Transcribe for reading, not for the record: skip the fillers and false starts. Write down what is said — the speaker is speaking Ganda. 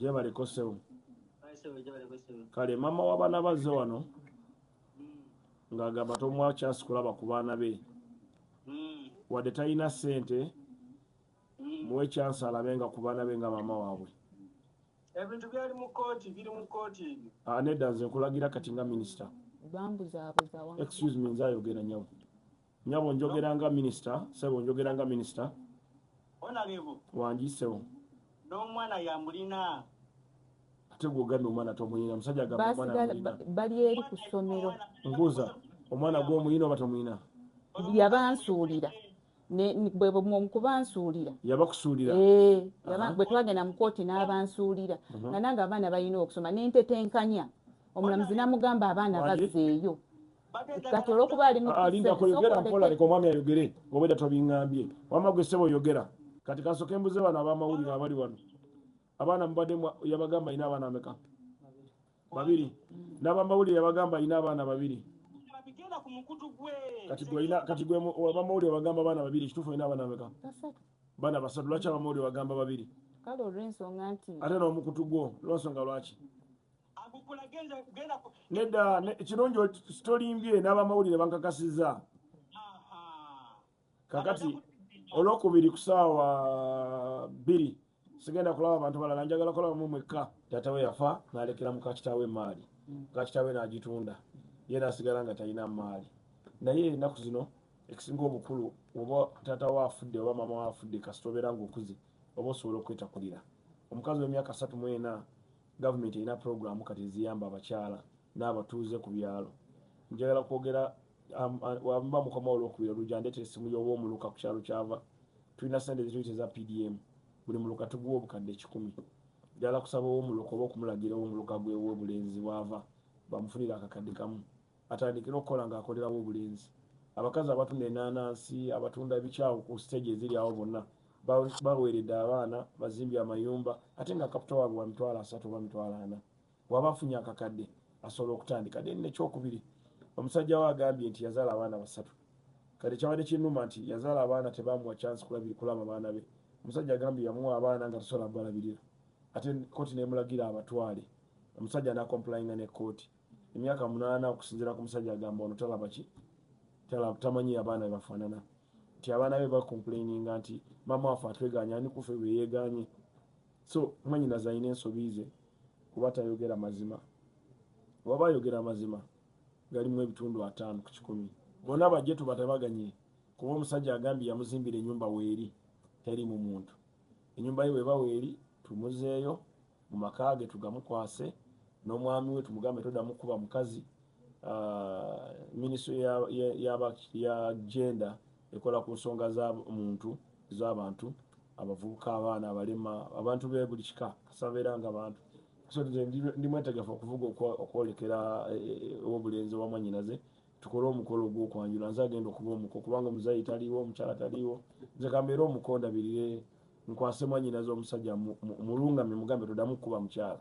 Jebale kosewo. Jebale kosewo. Kale mama w'abaana bazze wano ng'agamba tomwa chance kulaba ku baana be. Wadde talina ssente muwe chance alabe nga ku baana be nga mama waabwe. Ebintu byali mu kooti biri mu kooti. Nedda nze nkulagira kati nga minisita. Bambuzaabuza wange. Excuse me nze ayogera nyabo. Nyabo njogera nga minisita, sebo njogera nga minisita. Honorable. Wanjisewo. N'omwana yamulina. Ate gw'ogambye omwana tomuyina, musajja agamba omwana amulina. Bali eri ku ssomero. Mbuuza, omwana gw'omuyina oba tomuyina? Yabansuulira. Bwe mukubansuulira. Yabakusuulira? Bwe twagenda mu kooti n'abansuulira. Nga nange abaana balina okusoma n'entetenkanya. Omulamuzi n'amugamba abaana bazzeeyo. Kati olw'okuba ali mu Linda koyogera mpola leka omwami ayogere obwedda tobiŋŋambye. Wamma gwe ssebo yogera. Kati kasooke mbuze bano ab'amawulire abali wano. Abaana mubadde yabagamba alina abaana ameka? Babiri. N'abamawulire yabagamba alina abaana babiri. Kati gwe abamawulire bagamba abaana babiri, kituufu alina abaana ameka? Baana basatu. Lwaki abamawulire bagamba babiri? Kale olw'ensonga nti ate n'omukutu gwo lw'ensonga lwaki? Nedda kirungi tolimbye n'abamawulire bankakasizza. Kakati olwokubiri ku ssaawa 2 sigenda kulaba abantu balala, njagala kulaba mu mwekka. Taata we yafa n'alekera muka kitaawe emaali. Muka kitaawe n'agitunda. Ye n'asigala nga talina maali. Naye ennaku zino ekisinga obukulu oba taata we afudde oba mama we afudde kasita obeera ng'okuze oba osobola okwetakulira. Omukazi w'emyaka 34 gavumenti erina puroguramu kati eziyamba abakyala n'abatuuze ku byalo. Njagala kwogera wamba mukoma olwokubiri olujja ndeetera essimu y'oba omuluka ku kyalo kyava. Tulina ssente ze tuyita eza PDM. Buli muluka tuguwa obukadde 10. Njagala kusaba ow'omuluka oba okumulagira ow'omuluka gwe w'obulenzi bw'ava bamufunira akakadde kamu. Atandikira okukola ng'akolerawo obulenzi. Abakazi abatunda ennaanansi, abatunda ebikyawo ku siteegi eziri awo bonna baweeredde abaana bazimbye amayumba ate nga kapita waabwe wa mitwalo 3 oba mitwalo 4. Waba afunye akakadde asobola okutandika. Then n'ekyokubiri omusajja we agambye nti yazaala abaana 3. Kati kyabadde kinnuma nti yazaala abaana tebaamuwa chance kulaba abaana be. Omusajja agambye yamuwa abaana nga tasobola balabirira. Ate kooti n'emulagira abatwale. Omusajja n'akomplayinga ne kooti. Emyaka 8 okusinziira ku musajja agamba ono talaba ki? Tamanyi abaana be bafaanana. Nti abaana be bakomplaininga nti mama waffe atweganya ani kufe bwe yeeganye. So mwannyinaze alina ensobi ze kuba tayogera mazima. Waba ayogera mazima galimu ebitundu 5 ku 100. Bonna bajje tubatabaganye kuba omusajja agambye yamuzimbira ennyumba weeri teri mu muntu. Ennyumba ye weba weeri tumuzeeyo mu maka ge tugamukwase n'omwami we tumugambe toddamu kuba mukazi. Minisitule ya gender ekola ku nsonga z'omuntu z'abantu abavubuka abaana abalema abantu be buli kika kasabeera nga abantu. So ndi mwetegefu okuvuga okwolekera obulenzi wa mwannyinaze tukole omukolo ogw'okwanjula. Nze agenda okuba omuko kubanga omuzayi taliiwo omukyala taliiwo. Nze kambeera omuko ndabirire nkwase mwannyinaze omusajja mulungamye mugambe toddamu kuba mukyala.